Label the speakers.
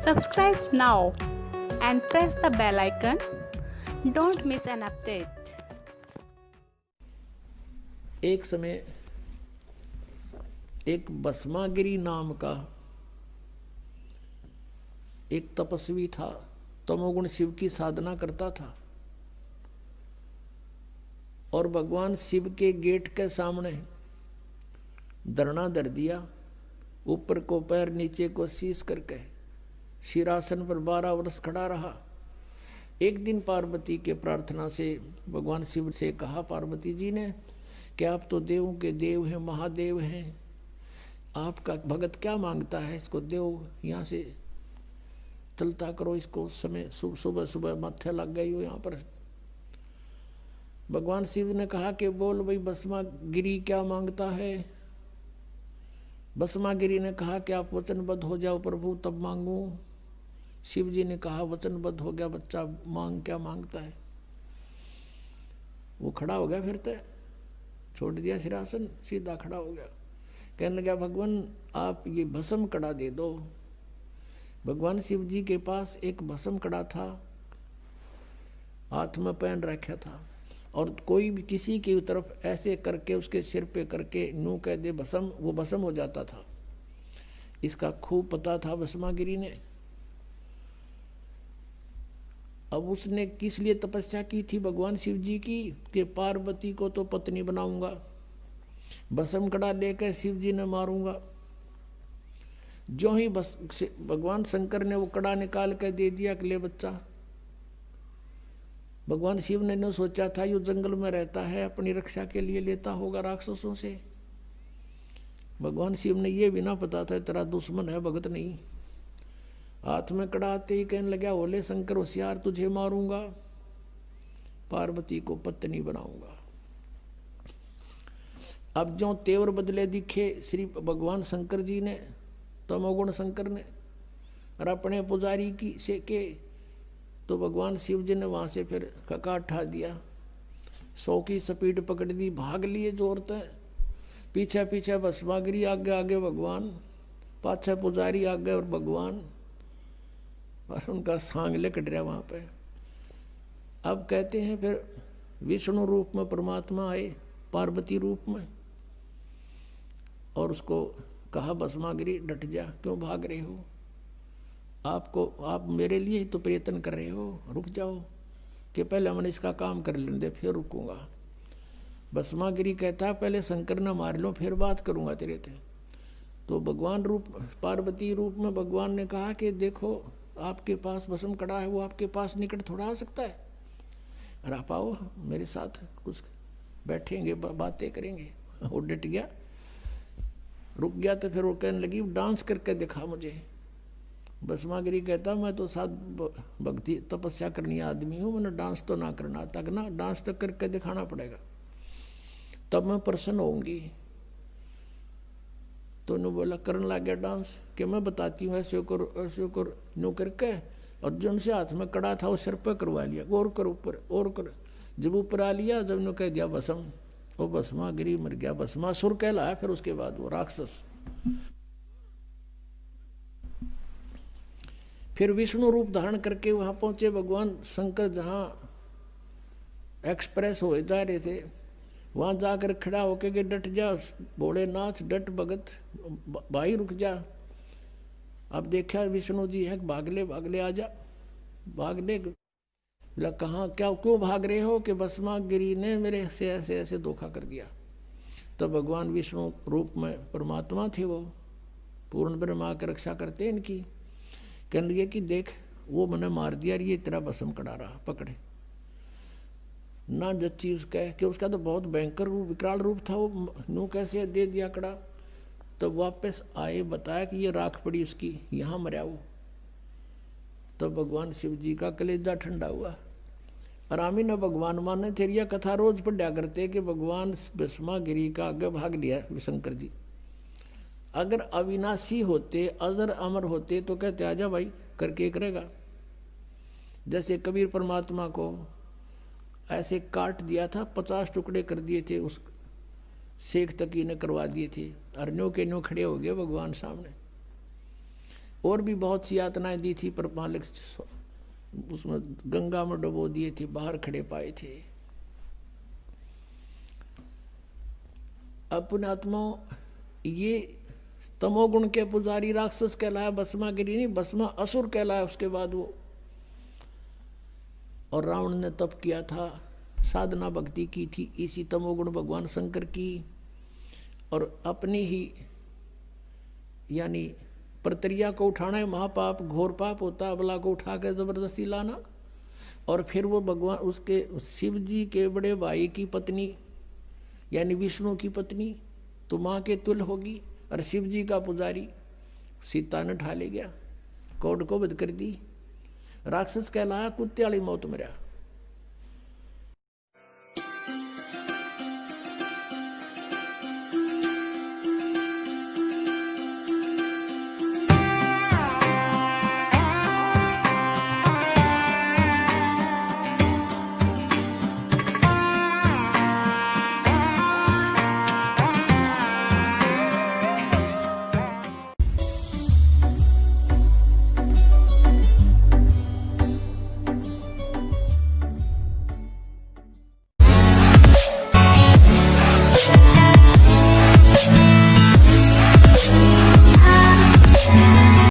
Speaker 1: Subscribe now and press the bell icon. Don't miss an update.
Speaker 2: एक समय एक भस्मागिरी नाम का एक तपस्वी था। तमोगुण शिव की साधना करता था और भगवान शिव के गेट के सामने धरना धर दिया। ऊपर को पैर नीचे को शीश करके शीरासन पर 12 वर्ष खड़ा रहा। एक दिन पार्वती के प्रार्थना से भगवान शिव से कहा पार्वती जी ने कि आप तो देवों के देव हैं, महादेव हैं, आपका भगत क्या मांगता है, इसको देव यहाँ से चलता करो, इसको समय सुबह सुबह माथे लग गई हो यहाँ पर। भगवान शिव ने कहा कि बोल भाई भस्मागिरी क्या मांगता है। भस्मागिरी ने कहा कि आप वचनबद्ध हो जाओ प्रभु तब मांगू। शिव जी ने कहा वचनबद्ध हो गया बच्चा, मांग क्या मांगता है। वो खड़ा हो गया, फिर तो छोड़ दिया सिरासन, सीधा खड़ा हो गया। कहने लगा भगवान आप ये भस्म कड़ा दे दो। भगवान शिव जी के पास एक भस्म कड़ा था, हाथ में पहन रखा था, और कोई भी किसी की तरफ ऐसे करके उसके सिर पे करके नू कह दे भस्म, वो भस्म हो जाता था। इसका खूब पता था भस्मागिरी ने। अब उसने किस लिए तपस्या की थी भगवान शिव जी की कि पार्वती को तो पत्नी बनाऊंगा, भस्म कड़ा लेकर शिव जी ने मारूंगा। जो ही भगवान शंकर ने वो कड़ा निकाल कर दे दिया कि ले बच्चा। भगवान शिव ने न सोचा था यो जंगल में रहता है, अपनी रक्षा के लिए लेता होगा राक्षसों से। भगवान शिव ने ये भी ना पता था तेरा दुश्मन है, भगत नहीं। हाथ में कड़ा आते ही कहने लगा ओले शंकर होशियार, तुझे मारूंगा, पार्वती को पत्नी बनाऊंगा। अब जो तेवर बदले दिखे श्री भगवान शंकर जी ने, तमोगुण शंकर ने, और अपने पुजारी की से के, तो भगवान शिव जी ने वहां से फिर खका उठा दिया। 100 की स्पीड पकड़ दी, भाग लिए जोर तक। पीछे पीछे भस्मागिरी, आगे आगे भगवान, पाछे पुजारी, आगे और भगवान, और उनका सांग लेकट रहा वहां पे। अब कहते हैं फिर विष्णु रूप में परमात्मा आए, पार्वती रूप में, और उसको कहा भस्मागिरी डट जा, क्यों भाग रहे हो, आप मेरे लिए ही तो प्रयत्न कर रहे हो, रुक जाओ कि पहले मैंने इसका काम कर लेने दे फिर रुकूंगा। भस्मागिरी कहता पहले शंकर ने मार लो फिर बात करूंगा तेरे से। तो भगवान रूप पार्वती रूप में भगवान ने कहा कि देखो आपके पास भस्म कड़ा है, वो आपके पास निकट थोड़ा आ सकता है, और आप आओ मेरे साथ, कुछ बैठेंगे बातें करेंगे। वो डट गया, रुक गया। तो फिर वो कहने लगी डांस करके दिखा मुझे। भस्मागिरी कहता मैं तो साथ भक्ति तपस्या करनी आदमी हूँ, मैंने डांस तो ना करना, तक ना डांस तक करके दिखाना पड़ेगा तब मैं प्रसन्न होंगी। तो उन्होंने बोला करने लग गया डांस कि मैं बताती हूँ ऐसे कर नो करके, और जो से हाथ में कड़ा था वो सिर पर करवा लिया, और कर ऊपर और कर। जब ऊपर आ लिया, जब नो कह दिया भस्म, वो भस्मागिरी मर गया। भस्मासुर कहलाया फिर उसके बाद वो राक्षस। फिर विष्णु रूप धारण करके वहां पहुंचे भगवान शंकर, जहां एक्सप्रेस हो जा रहे थे, वहां जाकर खड़ा होके के डट जा भोलेनाथ, डट भगत भाई रुक जा। अब देखा विष्णु जी है, भागले भागले आ जा, भागले। बोला कहाँ क्या क्यों भाग रहे हो कि भस्मागिरी ने मेरे से ऐसे ऐसे धोखा कर दिया। तो भगवान विष्णु रूप में परमात्मा थे, वो पूर्ण ब्रह्मा की रक्षा करते इनकी। कहने लगे कि देख वो मैंने मार दिया, ये तेरा भस्म कड़ा रहा, पकड़े ना जच्ची उसका कि उसका तो बहुत भयंकर रूप विकराल रूप था, वो नू कैसे दे दिया कड़ा। तो वापस आए, बताया कि ये राख पड़ी उसकी, यहाँ मरा वो। तो भगवान शिव जी का कलेजा ठंडा हुआ। आरामी न भगवान माने तेरी कथा रोज पढ़ा करते कि भगवान भस्मागिरी का आगे भाग लिया शंकर जी। अगर अविनाशी होते, अजर अमर होते तो कहते आजा भाई करके करेगा। जैसे कबीर परमात्मा को ऐसे काट दिया था, 50 टुकड़े कर दिए थे, उस शेख तकी ने करवा दिए थे, और न्यो के न्यो खड़े हो गए भगवान सामने। और भी बहुत सी यातनाएं दी थी, पर मालिक उसमें गंगा में डुबो दिए थे, बाहर खड़े पाए थे। अपने आत्मा ये तमोगुण के पुजारी राक्षस कहलाया, भस्मागिरी नहीं, भस्मा असुर कहलाया उसके बाद वो। और रावण ने तप किया था, साधना भक्ति की थी इसी तमोगुण भगवान शंकर की, और अपनी ही यानी प्रक्रिया को उठाना है महापाप, घोर पाप होता है अबला को उठा कर जबरदस्ती लाना। और फिर वो भगवान उसके शिव जी के बड़े भाई की पत्नी यानी विष्णु की पत्नी तो माँ के तुल्य होगी, और शिव जी का पुजारी सीता ने उठा ले गया, कौड़ को वध कर दी, राक्षस कहलाया, कुत्ते वाली मौत मरा।